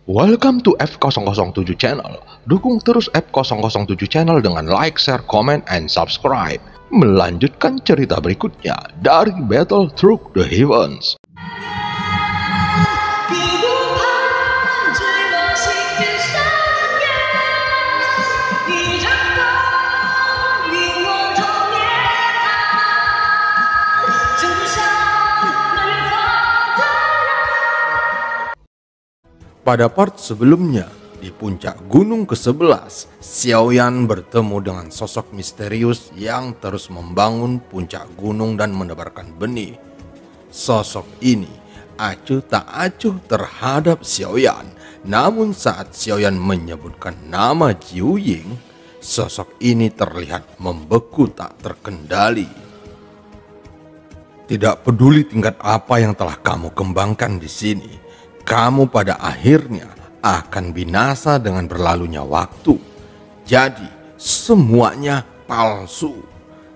Welcome to F007 Channel. Dukung terus F007 Channel dengan like, share, comment, and subscribe. Melanjutkan cerita berikutnya dari Battle Through the Heavens. Pada part sebelumnya, di puncak gunung ke-11, Xiaoyan bertemu dengan sosok misterius yang terus membangun puncak gunung dan menebarkan benih. Sosok ini acuh tak acuh terhadap Xiaoyan, namun saat Xiaoyan menyebutkan nama Jiu Ying, sosok ini terlihat membeku tak terkendali. Tidak peduli tingkat apa yang telah kamu kembangkan di sini, kamu pada akhirnya akan binasa dengan berlalunya waktu. Jadi semuanya palsu.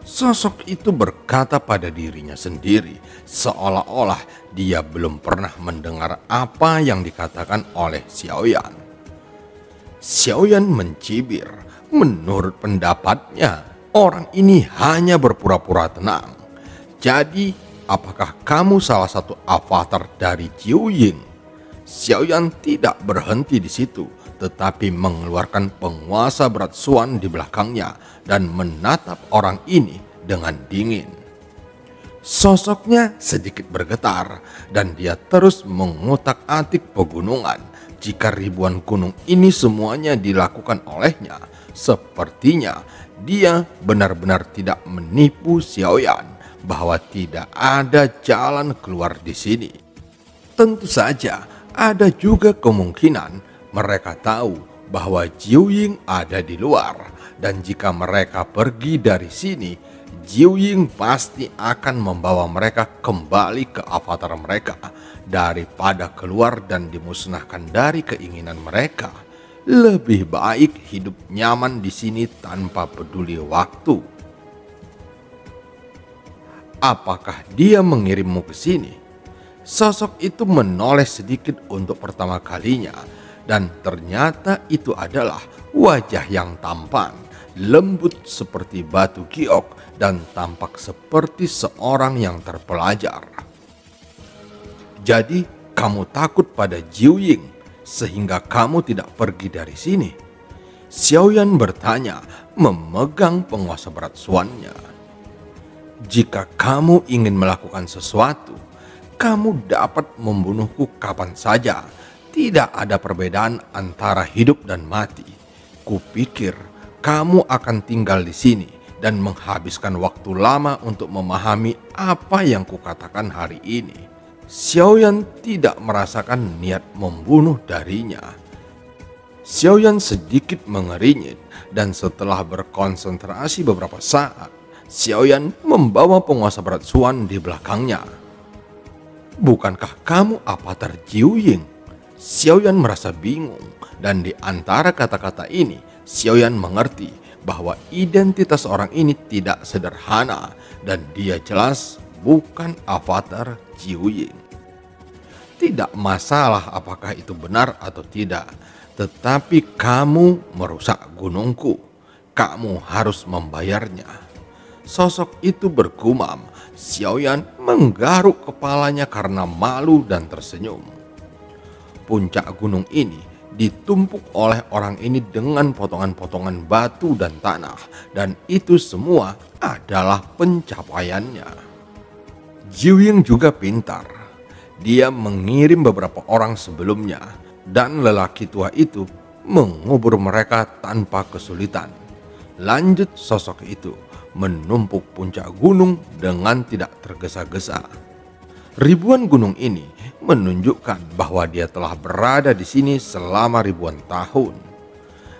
Sosok itu berkata pada dirinya sendiri, seolah-olah dia belum pernah mendengar apa yang dikatakan oleh Xiaoyan. Xiaoyan mencibir. Menurut pendapatnya, orang ini hanya berpura-pura tenang. Jadi, apakah kamu salah satu avatar dari Jiu Ying? Xiaoyan tidak berhenti di situ, tetapi mengeluarkan penguasa berat Xuan di belakangnya dan menatap orang ini dengan dingin. Sosoknya sedikit bergetar dan dia terus mengutak-atik pegunungan. Jika ribuan gunung ini semuanya dilakukan olehnya, sepertinya dia benar-benar tidak menipu Xiaoyan bahwa tidak ada jalan keluar di sini. Tentu saja ada juga kemungkinan mereka tahu bahwa Jiu Ying ada di luar, dan jika mereka pergi dari sini, Jiu Ying pasti akan membawa mereka kembali ke avatar mereka daripada keluar dan dimusnahkan dari keinginan mereka. Lebih baik hidup nyaman di sini tanpa peduli waktu. Apakah dia mengirimmu ke sini? Sosok itu menoleh sedikit untuk pertama kalinya, dan ternyata itu adalah wajah yang tampan, lembut seperti batu giok, dan tampak seperti seorang yang terpelajar. Jadi, kamu takut pada Jiu Ying sehingga kamu tidak pergi dari sini? Xiaoyan bertanya, memegang penguasa berat Xuan-nya. Jika kamu ingin melakukan sesuatu, kamu dapat membunuhku kapan saja. Tidak ada perbedaan antara hidup dan mati. Kupikir kamu akan tinggal di sini dan menghabiskan waktu lama untuk memahami apa yang kukatakan hari ini. Xiaoyan tidak merasakan niat membunuh darinya. Xiaoyan sedikit mengerinyit, dan setelah berkonsentrasi beberapa saat, Xiaoyan membawa penguasa berat Xuan di belakangnya. Bukankah kamu avatar Jiu Ying? Xiaoyan merasa bingung, dan di antara kata-kata ini, Xiaoyan mengerti bahwa identitas orang ini tidak sederhana dan dia jelas bukan avatar Jiu Ying. Tidak masalah apakah itu benar atau tidak, tetapi kamu merusak gunungku. Kamu harus membayarnya. Sosok itu bergumam. Xiaoyan menggaruk kepalanya karena malu dan tersenyum. Puncak gunung ini ditumpuk oleh orang ini dengan potongan-potongan batu dan tanah, dan itu semua adalah pencapaiannya. Jiu Ying juga pintar. Dia mengirim beberapa orang sebelumnya, dan lelaki tua itu mengubur mereka tanpa kesulitan. Lanjut sosok itu menumpuk puncak gunung dengan tidak tergesa-gesa. Ribuan gunung ini menunjukkan bahwa dia telah berada di sini selama ribuan tahun.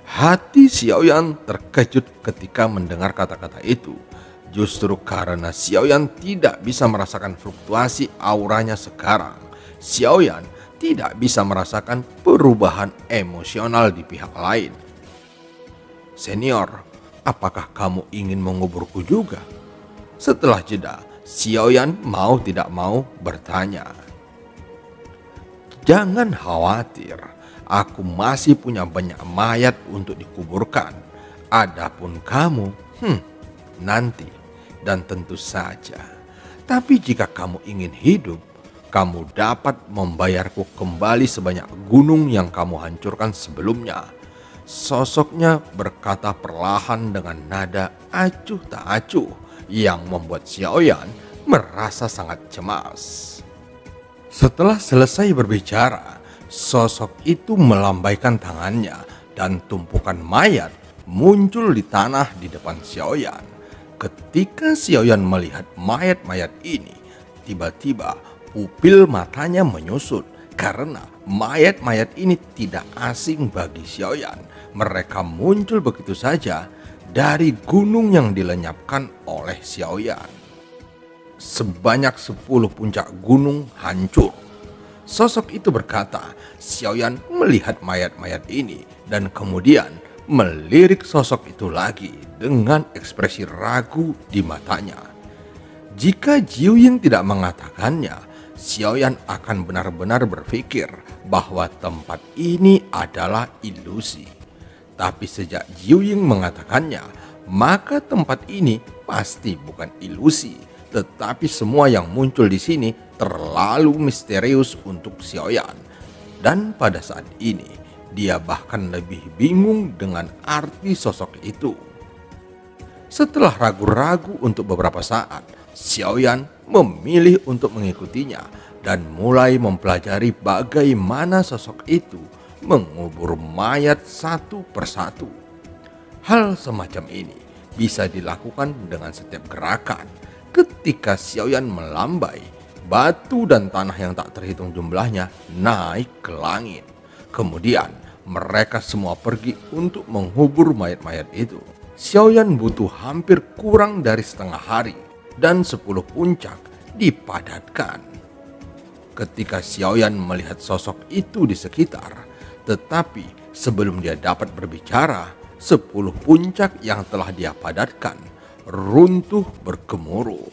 Hati Xiaoyan terkejut ketika mendengar kata-kata itu. Justru karena Xiaoyan tidak bisa merasakan fluktuasi auranya sekarang, Xiaoyan tidak bisa merasakan perubahan emosional di pihak lain. Senior, apakah kamu ingin menguburku juga? Setelah jeda, Xiaoyan mau tidak mau bertanya. Jangan khawatir, Aku masih punya banyak mayat untuk dikuburkan. Adapun kamu, nanti. Dan tentu saja, tapi jika kamu ingin hidup, kamu dapat membayarku kembali sebanyak gunung yang kamu hancurkan sebelumnya. Sosoknya berkata perlahan dengan nada acuh tak acuh yang membuat Xiaoyan merasa sangat cemas. Setelah selesai berbicara, sosok itu melambaikan tangannya dan tumpukan mayat muncul di tanah di depan Xiaoyan. Ketika Xiaoyan melihat mayat-mayat ini, tiba-tiba pupil matanya menyusut karena mayat-mayat ini tidak asing bagi Xiaoyan. Mereka muncul begitu saja dari gunung yang dilenyapkan oleh Xiaoyan. Sebanyak 10 puncak gunung hancur. Sosok itu berkata, Xiaoyan melihat mayat-mayat ini dan kemudian melirik sosok itu lagi dengan ekspresi ragu di matanya. Jika Jiuying tidak mengatakannya, Xiaoyan akan benar-benar berpikir bahwa tempat ini adalah ilusi. Tapi sejak Jiuying mengatakannya, maka tempat ini pasti bukan ilusi, tetapi semua yang muncul di sini terlalu misterius untuk Xiaoyan. Dan pada saat ini, dia bahkan lebih bingung dengan arti sosok itu. Setelah ragu-ragu untuk beberapa saat, Xiaoyan memilih untuk mengikutinya dan mulai mempelajari bagaimana sosok itu mengubur mayat satu persatu. Hal semacam ini bisa dilakukan dengan setiap gerakan. Ketika Xiaoyan melambai, batu dan tanah yang tak terhitung jumlahnya naik ke langit. Kemudian mereka semua pergi untuk menghubur mayat-mayat itu. Xiaoyan butuh hampir kurang dari setengah hari dan 10 puncak dipadatkan. Ketika Xiaoyan melihat sosok itu di sekitar, tetapi sebelum dia dapat berbicara, 10 puncak yang telah dia padatkan runtuh bergemuruh.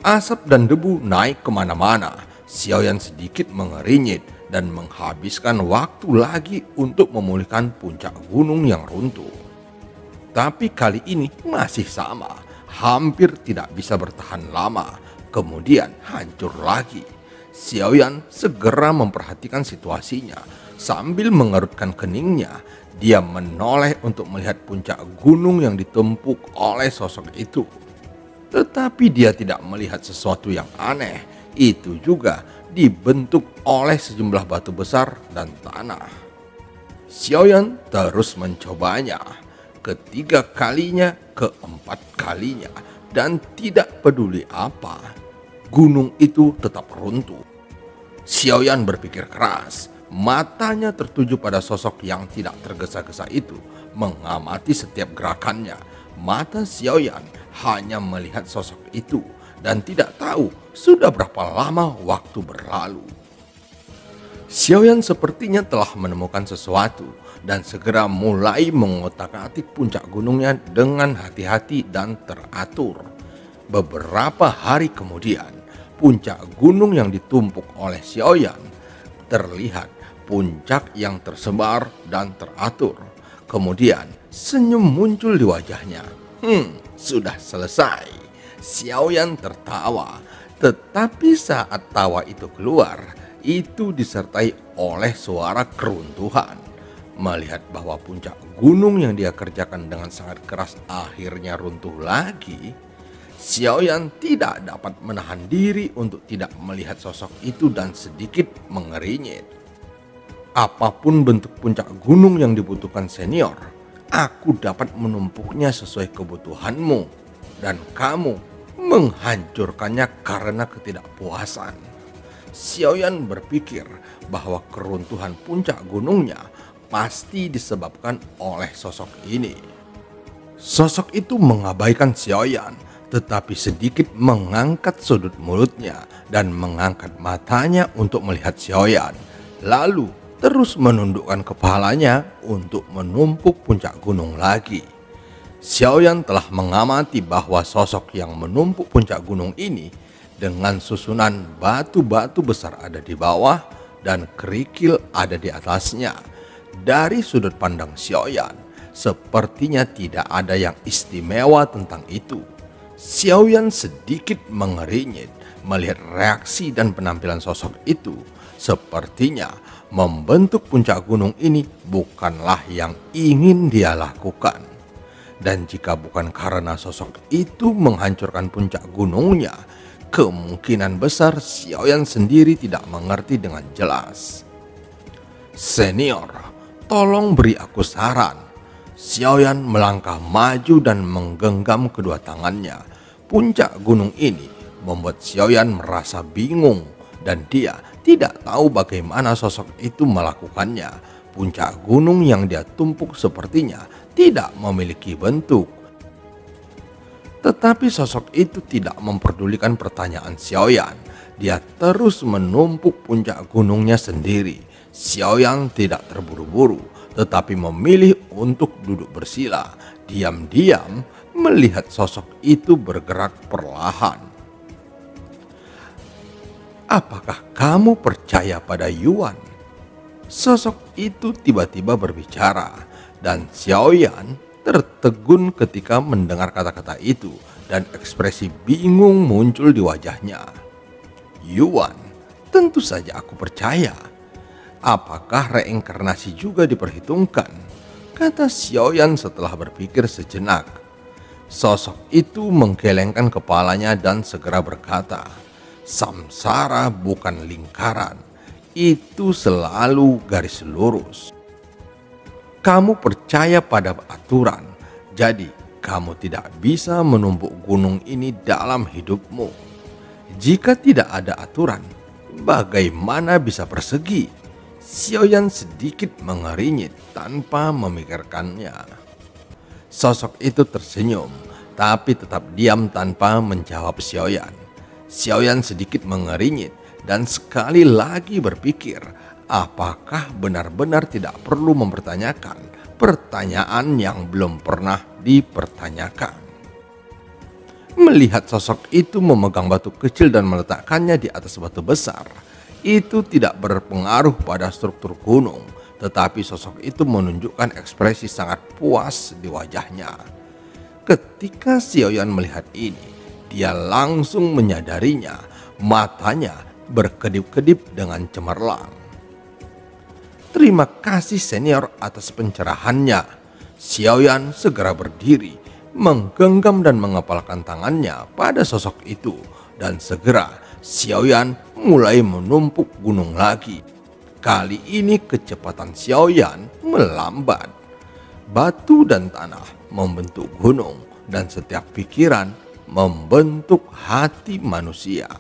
Asap dan debu naik kemana-mana. Xiaoyan sedikit mengerinyit dan menghabiskan waktu lagi untuk memulihkan puncak gunung yang runtuh. Tapi kali ini masih sama, hampir tidak bisa bertahan lama, kemudian hancur lagi. Xiaoyan segera memperhatikan situasinya. Sambil mengerutkan keningnya, dia menoleh untuk melihat puncak gunung yang ditumpuk oleh sosok itu. Tetapi dia tidak melihat sesuatu yang aneh. Itu juga dibentuk oleh sejumlah batu besar dan tanah. Xiaoyan terus mencobanya, ketiga kalinya, keempat kalinya, dan tidak peduli apa, gunung itu tetap runtuh. Xiaoyan berpikir keras, matanya tertuju pada sosok yang tidak tergesa-gesa itu, mengamati setiap gerakannya. Mata Xiaoyan hanya melihat sosok itu dan tidak tahu sudah berapa lama waktu berlalu. Xiaoyan sepertinya telah menemukan sesuatu dan segera mulai mengotak-atik puncak gunungnya dengan hati-hati dan teratur. Beberapa hari kemudian, puncak gunung yang ditumpuk oleh Xiaoyan terlihat puncak yang tersebar dan teratur. Kemudian senyum muncul di wajahnya. Sudah selesai. Xiaoyan tertawa, tetapi saat tawa itu keluar, itu disertai oleh suara keruntuhan. Melihat bahwa puncak gunung yang dia kerjakan dengan sangat keras akhirnya runtuh lagi, Xiaoyan tidak dapat menahan diri untuk tidak melihat sosok itu dan sedikit mengerinyit. Apapun bentuk puncak gunung yang dibutuhkan senior, aku dapat menumpuknya sesuai kebutuhanmu, dan kamu menghancurkannya karena ketidakpuasan. Xiaoyan berpikir bahwa keruntuhan puncak gunungnya pasti disebabkan oleh sosok ini. Sosok itu mengabaikan Xiaoyan, tetapi sedikit mengangkat sudut mulutnya dan mengangkat matanya untuk melihat Xiaoyan. Lalu terus menundukkan kepalanya untuk menumpuk puncak gunung lagi. Xiaoyan telah mengamati bahwa sosok yang menumpuk puncak gunung ini dengan susunan batu-batu besar ada di bawah, dan kerikil ada di atasnya. Dari sudut pandang Xiaoyan, sepertinya tidak ada yang istimewa tentang itu. Xiaoyan sedikit mengerinyit melihat reaksi dan penampilan sosok itu. Sepertinya membentuk puncak gunung ini bukanlah yang ingin dia lakukan. Dan jika bukan karena sosok itu menghancurkan puncak gunungnya, kemungkinan besar Xiaoyan sendiri tidak mengerti dengan jelas. "Senior, tolong beri aku saran." Xiaoyan melangkah maju dan menggenggam kedua tangannya. Puncak gunung ini membuat Xiaoyan merasa bingung dan dia tidak tahu bagaimana sosok itu melakukannya. Puncak gunung yang dia tumpuk sepertinya tidak memiliki bentuk. Tetapi sosok itu tidak memperdulikan pertanyaan Xiaoyan. Dia terus menumpuk puncak gunungnya sendiri. Xiaoyan tidak terburu-buru, tetapi memilih untuk duduk bersila, diam-diam melihat sosok itu bergerak perlahan. "Apakah kamu percaya pada Yuan?" Sosok itu tiba-tiba berbicara, dan Xiaoyan tertegun ketika mendengar kata-kata itu dan ekspresi bingung muncul di wajahnya. "Yuan, tentu saja aku percaya. Apakah reinkarnasi juga diperhitungkan?" kata Xiaoyan setelah berpikir sejenak. Sosok itu menggelengkan kepalanya dan segera berkata, "Samsara bukan lingkaran, itu selalu garis lurus. Kamu percaya pada aturan, jadi kamu tidak bisa menumpuk gunung ini dalam hidupmu. Jika tidak ada aturan, bagaimana bisa persegi?" Xiaoyan sedikit mengerinyit tanpa memikirkannya. Sosok itu tersenyum, tapi tetap diam tanpa menjawab Xiaoyan. Xiaoyan sedikit mengerinyit dan sekali lagi berpikir, apakah benar-benar tidak perlu mempertanyakan pertanyaan yang belum pernah dipertanyakan. Melihat sosok itu memegang batu kecil dan meletakkannya di atas batu besar, itu tidak berpengaruh pada struktur gunung, tetapi sosok itu menunjukkan ekspresi sangat puas di wajahnya. Ketika Xiaoyan melihat ini, dia langsung menyadarinya, matanya berkedip-kedip dengan cemerlang. "Terima kasih senior atas pencerahannya." Xiaoyan segera berdiri, menggenggam dan mengepalkan tangannya pada sosok itu, dan segera Xiaoyan mulai menumpuk gunung lagi. Kali ini kecepatan Xiaoyan melambat. Batu dan tanah membentuk gunung, dan setiap pikiran membentuk hati manusia.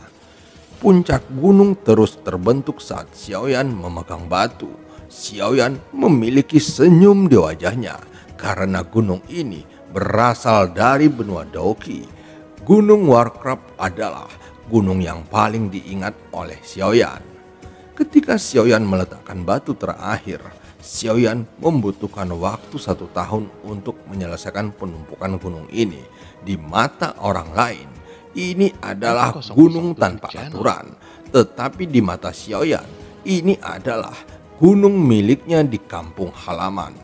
Puncak gunung terus terbentuk saat Xiaoyan memegang batu. Xiaoyan memiliki senyum di wajahnya karena gunung ini berasal dari benua Daoqi. Gunung Warcraft adalah gunung yang paling diingat oleh Xiaoyan. Ketika Xiaoyan meletakkan batu terakhir, Xiaoyan membutuhkan waktu 1 tahun untuk menyelesaikan penumpukan gunung ini. Di mata orang lain, ini adalah gunung tanpa aturan. Tetapi di mata Xiaoyan, ini adalah gunung miliknya di kampung halaman.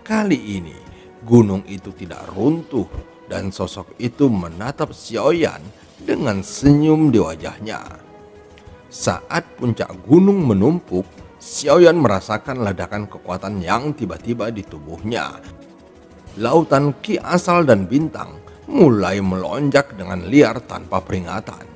Kali ini, gunung itu tidak runtuh dan sosok itu menatap Xiaoyan dengan senyum di wajahnya. Saat puncak gunung menumpuk, Xiaoyan merasakan ledakan kekuatan yang tiba-tiba di tubuhnya. Lautan Qi asal dan bintang mulai melonjak dengan liar tanpa peringatan.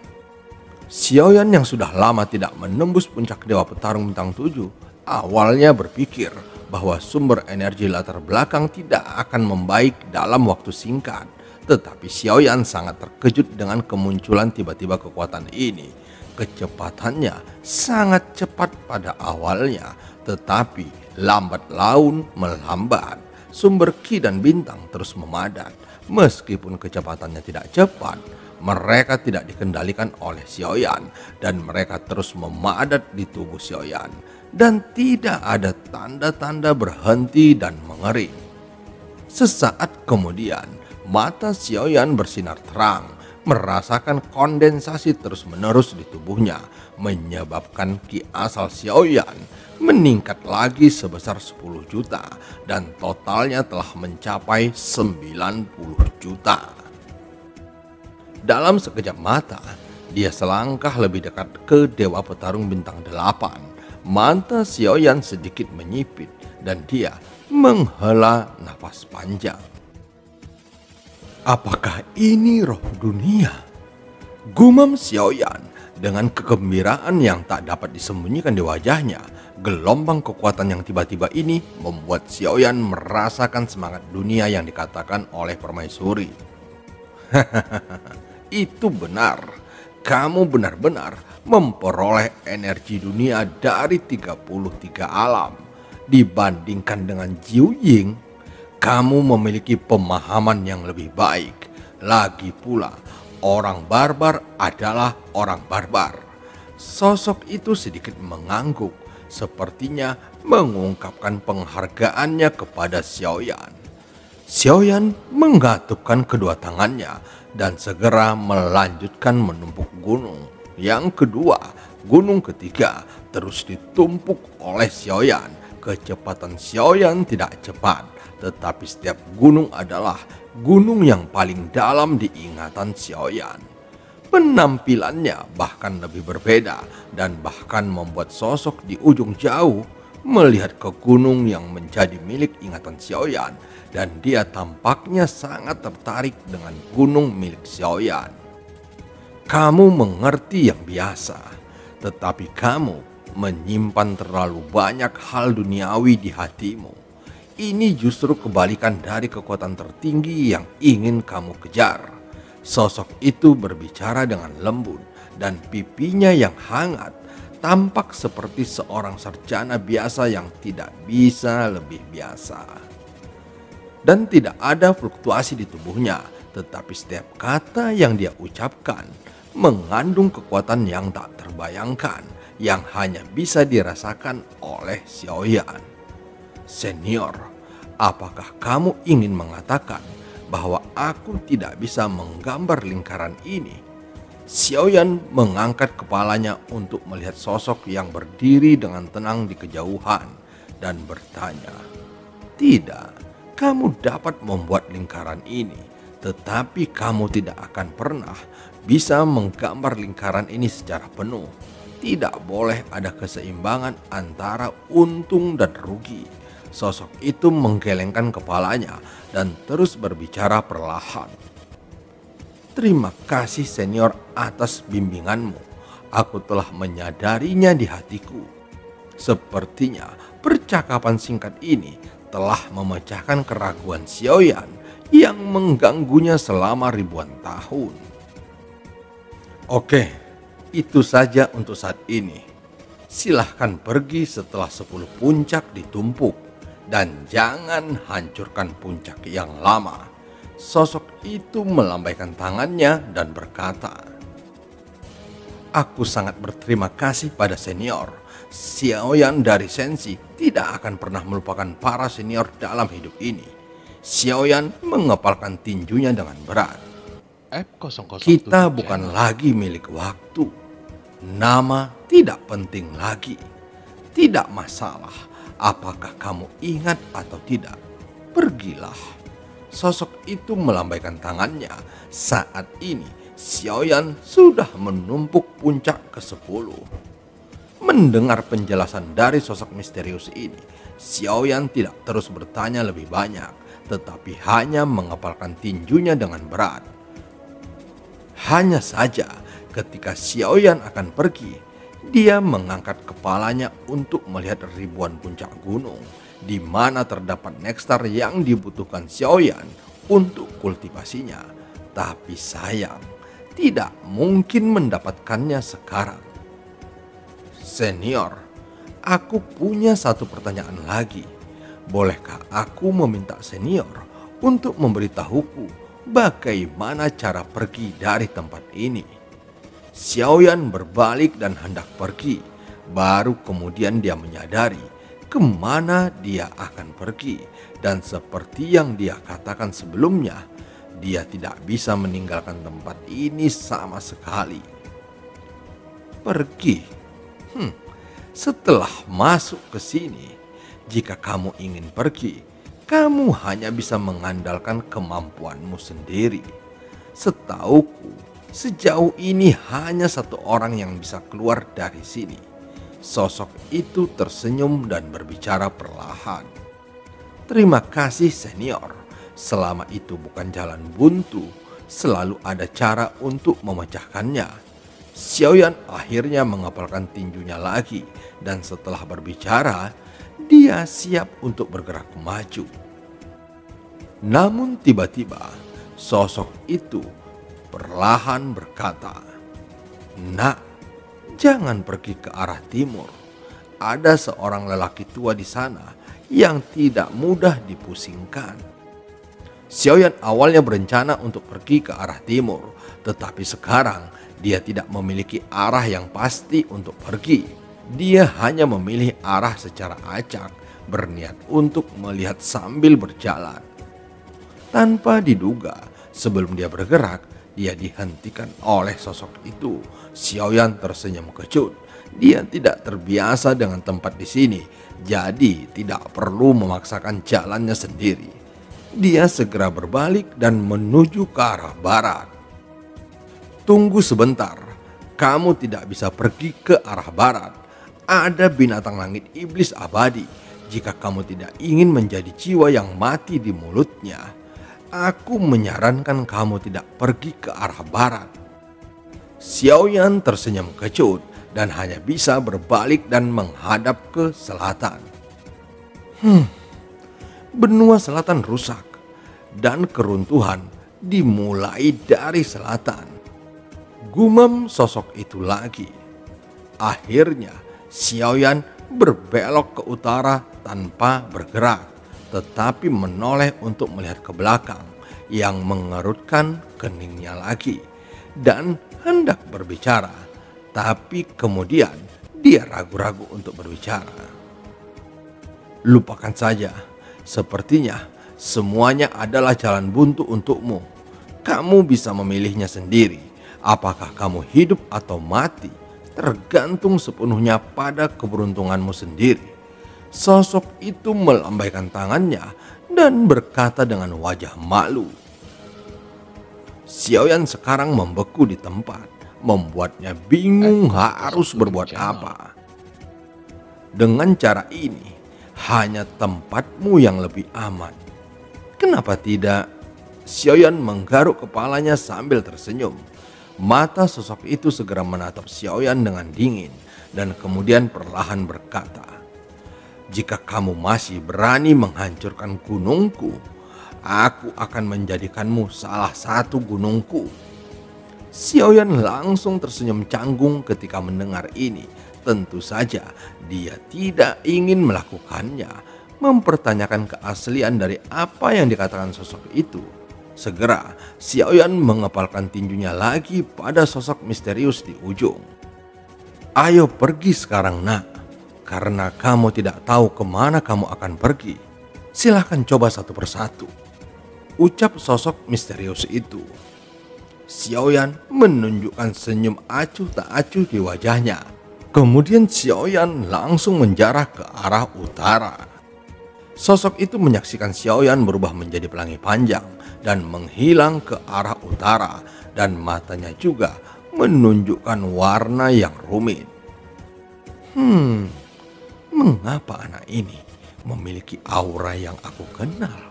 Xiaoyan yang sudah lama tidak menembus puncak Dewa Petarung Bintang 7, awalnya berpikir bahwa sumber energi latar belakang tidak akan membaik dalam waktu singkat. Tetapi Xiaoyan sangat terkejut dengan kemunculan tiba-tiba kekuatan ini. Kecepatannya sangat cepat pada awalnya, tetapi lambat laun melambat. Sumber Qi dan bintang terus memadat. Meskipun kecepatannya tidak cepat, mereka tidak dikendalikan oleh Xiaoyan dan mereka terus memadat di tubuh Xiaoyan dan tidak ada tanda-tanda berhenti dan mengering. Sesaat kemudian, mata Xiaoyan bersinar terang. merasakan kondensasi terus-menerus di tubuhnya, menyebabkan Ki asal Xiaoyan meningkat lagi sebesar 10 juta dan totalnya telah mencapai 90 juta. Dalam sekejap mata, dia selangkah lebih dekat ke Dewa Petarung Bintang 8. Mata Xiaoyan sedikit menyipit dan dia menghela nafas panjang. Apakah ini roh dunia? Gumam Xiaoyan dengan kegembiraan yang tak dapat disembunyikan di wajahnya. Gelombang kekuatan yang tiba-tiba ini membuat Xiaoyan merasakan semangat dunia yang dikatakan oleh permaisuri. Itu benar, kamu benar-benar memperoleh energi dunia dari 33 alam. Dibandingkan dengan Jiu Ying, kamu memiliki pemahaman yang lebih baik. Lagi pula, orang barbar adalah orang barbar. Sosok itu sedikit mengangguk, sepertinya mengungkapkan penghargaannya kepada Xiaoyan. Xiaoyan menggatupkan kedua tangannya dan segera melanjutkan menumpuk gunung. Yang kedua, gunung ketiga terus ditumpuk oleh Xiaoyan. Kecepatan Xiaoyan tidak cepat, tetapi setiap gunung adalah gunung yang paling dalam di ingatan Xiaoyan. Penampilannya bahkan lebih berbeda dan bahkan membuat sosok di ujung jauh melihat ke gunung yang menjadi milik ingatan Xiaoyan, dan dia tampaknya sangat tertarik dengan gunung milik Xiaoyan. Kamu mengerti yang biasa, tetapi kamu menyimpan terlalu banyak hal duniawi di hatimu. Ini justru kebalikan dari kekuatan tertinggi yang ingin kamu kejar. Sosok itu berbicara dengan lembut dan pipinya yang hangat tampak seperti seorang sarjana biasa yang tidak bisa lebih biasa. Dan tidak ada fluktuasi di tubuhnya, tetapi setiap kata yang dia ucapkan mengandung kekuatan yang tak terbayangkan, yang hanya bisa dirasakan oleh Xiaoyan. Senior, apakah kamu ingin mengatakan bahwa aku tidak bisa menggambar lingkaran ini? Xiaoyan mengangkat kepalanya untuk melihat sosok yang berdiri dengan tenang di kejauhan dan bertanya, "Tidak, kamu dapat membuat lingkaran ini, tetapi kamu tidak akan pernah bisa menggambar lingkaran ini secara penuh. Tidak boleh ada keseimbangan antara untung dan rugi." Sosok itu menggelengkan kepalanya dan terus berbicara perlahan. "Terima kasih senior atas bimbinganmu. Aku telah menyadarinya di hatiku. Sepertinya percakapan singkat ini telah memecahkan keraguan Xiaoyan yang mengganggunya selama ribuan tahun." Oke, itu saja untuk saat ini. Silahkan pergi setelah 10 puncak ditumpuk. Dan jangan hancurkan puncak yang lama. Sosok itu melambaikan tangannya dan berkata, "Aku sangat berterima kasih pada senior. Xiaoyan dari Sensi tidak akan pernah melupakan para senior dalam hidup ini." Xiaoyan mengepalkan tinjunya dengan berat. "Kita bukan lagi milik waktu. Nama tidak penting lagi. Tidak masalah apakah kamu ingat atau tidak. Pergilah." Sosok itu melambaikan tangannya. Saat ini Xiaoyan sudah menumpuk puncak ke-10. Mendengar penjelasan dari sosok misterius ini, Xiaoyan tidak terus bertanya lebih banyak, tetapi hanya mengepalkan tinjunya dengan berat. Hanya saja ketika Xiaoyan akan pergi, dia mengangkat kepalanya untuk melihat ribuan puncak gunung di mana terdapat nekstar yang dibutuhkan Xiaoyan untuk kultivasinya. Tapi sayang, tidak mungkin mendapatkannya sekarang. "Senior, aku punya satu pertanyaan lagi. Bolehkah aku meminta senior untuk memberitahuku bagaimana cara pergi dari tempat ini?" Xiaoyan berbalik dan hendak pergi. Baru kemudian dia menyadari kemana dia akan pergi. Dan seperti yang dia katakan sebelumnya, dia tidak bisa meninggalkan tempat ini sama sekali. Pergi. Setelah masuk ke sini, jika kamu ingin pergi, kamu hanya bisa mengandalkan kemampuanmu sendiri. Setauku, sejauh ini hanya satu orang yang bisa keluar dari sini. Sosok itu tersenyum dan berbicara perlahan. Terima kasih senior, selama itu bukan jalan buntu, selalu ada cara untuk memecahkannya. Xiaoyan akhirnya mengepalkan tinjunya lagi dan setelah berbicara, dia siap untuk bergerak maju. Namun tiba-tiba sosok itu perlahan berkata, "Nak, jangan pergi ke arah timur. Ada seorang lelaki tua di sana yang tidak mudah dipusingkan." Xiaoyan awalnya berencana untuk pergi ke arah timur, tetapi sekarang dia tidak memiliki arah yang pasti untuk pergi. Dia hanya memilih arah secara acak, berniat untuk melihat sambil berjalan. Tanpa diduga, sebelum dia bergerak, dia dihentikan oleh sosok itu. Xiaoyan tersenyum kecut. Dia tidak terbiasa dengan tempat di sini, jadi tidak perlu memaksakan jalannya sendiri. Dia segera berbalik dan menuju ke arah barat. Tunggu sebentar, kamu tidak bisa pergi ke arah barat. Ada binatang langit iblis abadi. Jika kamu tidak ingin menjadi jiwa yang mati di mulutnya, aku menyarankan kamu tidak pergi ke arah barat. Xiaoyan tersenyum kecut dan hanya bisa berbalik dan menghadap ke selatan. Benua selatan rusak dan keruntuhan dimulai dari selatan. Gumam sosok itu lagi. Akhirnya Xiaoyan berbelok ke utara tanpa bergerak, tetapi menoleh untuk melihat ke belakang yang mengerutkan keningnya lagi dan hendak berbicara. Tapi kemudian dia ragu-ragu untuk berbicara. Lupakan saja, sepertinya semuanya adalah jalan buntu untukmu. Kamu bisa memilihnya sendiri. Apakah kamu hidup atau mati, tergantung sepenuhnya pada keberuntunganmu sendiri. Sosok itu melambaikan tangannya dan berkata dengan wajah malu. Xiaoyan sekarang membeku di tempat, membuatnya bingung harus berbuat apa. Dengan cara ini, hanya tempatmu yang lebih aman. Kenapa tidak? Xiaoyan menggaruk kepalanya sambil tersenyum. Mata sosok itu segera menatap Xiaoyan dengan dingin dan kemudian perlahan berkata, "Jika kamu masih berani menghancurkan gunungku, aku akan menjadikanmu salah satu gunungku." Xiaoyan langsung tersenyum canggung ketika mendengar ini. Tentu saja dia tidak ingin melakukannya, mempertanyakan keaslian dari apa yang dikatakan sosok itu. Segera, Xiaoyan mengepalkan tinjunya lagi pada sosok misterius di ujung. "Ayo pergi sekarang, nak. Karena kamu tidak tahu kemana kamu akan pergi. Silahkan coba satu persatu," ucap sosok misterius itu. Xiaoyan menunjukkan senyum acuh tak acuh di wajahnya. Kemudian Xiaoyan langsung menjarah ke arah utara. Sosok itu menyaksikan Xiaoyan berubah menjadi pelangi panjang dan menghilang ke arah utara, dan matanya juga menunjukkan warna yang rumit. Mengapa anak ini memiliki aura yang aku kenal?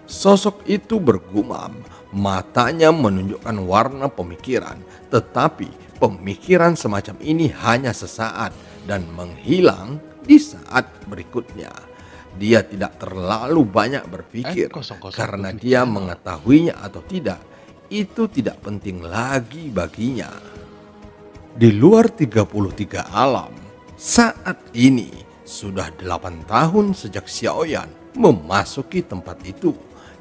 Sosok itu bergumam, matanya menunjukkan warna pemikiran, tetapi pemikiran semacam ini hanya sesaat dan menghilang di saat berikutnya. Dia tidak terlalu banyak berpikir karena dia mengetahuinya atau tidak, itu tidak penting lagi baginya. Di luar 33 alam, saat ini sudah 8 tahun sejak Xiaoyan memasuki tempat itu.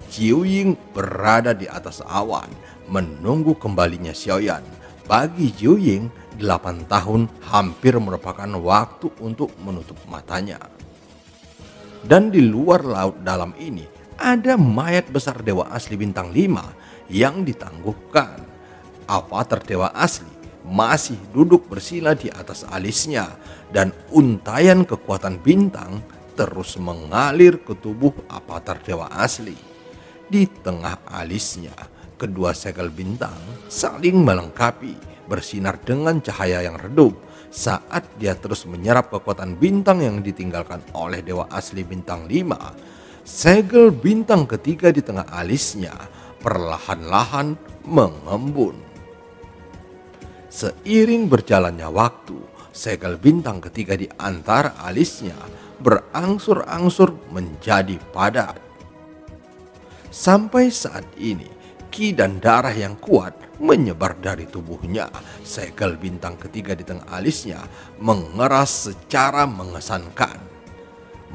Jiuying berada di atas awan menunggu kembalinya Xiaoyan. Bagi Jiuying, 8 tahun hampir merupakan waktu untuk menutup matanya. Dan di luar laut dalam ini ada mayat besar dewa asli bintang 5 yang ditangguhkan. Avatar dewa asli masih duduk bersila di atas alisnya dan untayan kekuatan bintang terus mengalir ke tubuh avatar dewa asli. Di tengah alisnya, kedua segel bintang saling melengkapi, bersinar dengan cahaya yang redup saat dia terus menyerap kekuatan bintang yang ditinggalkan oleh dewa asli bintang 5. Segel bintang ketiga di tengah alisnya perlahan-lahan mengembun. Seiring berjalannya waktu, segel bintang ketiga di antara alisnya berangsur-angsur menjadi padat. Sampai saat ini, ki dan darah yang kuat menyebar dari tubuhnya. Segel bintang ketiga di tengah alisnya mengeras secara mengesankan.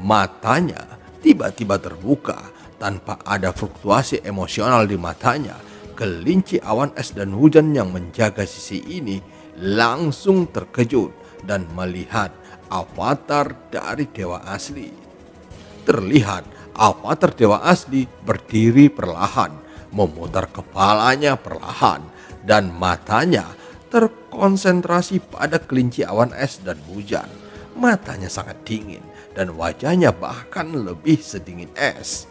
Matanya tiba-tiba terbuka tanpa ada fluktuasi emosional di matanya. Kelinci awan es dan hujan yang menjaga sisi ini langsung terkejut dan melihat avatar dari dewa asli. Terlihat avatar dewa asli berdiri perlahan, memutar kepalanya perlahan, dan matanya terkonsentrasi pada kelinci awan es dan hujan. Matanya sangat dingin dan wajahnya bahkan lebih sedingin es.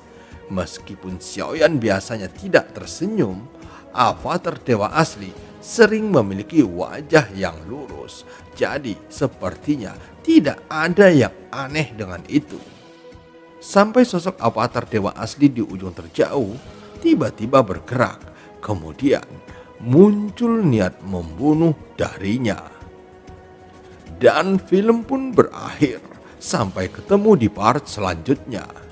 Meskipun Xiaoyan biasanya tidak tersenyum, avatar dewa asli sering memiliki wajah yang lurus. Jadi sepertinya tidak ada yang aneh dengan itu. Sampai sosok avatar dewa asli di ujung terjauh tiba-tiba bergerak. Kemudian muncul niat membunuh darinya. Dan film pun berakhir. Sampai ketemu di part selanjutnya.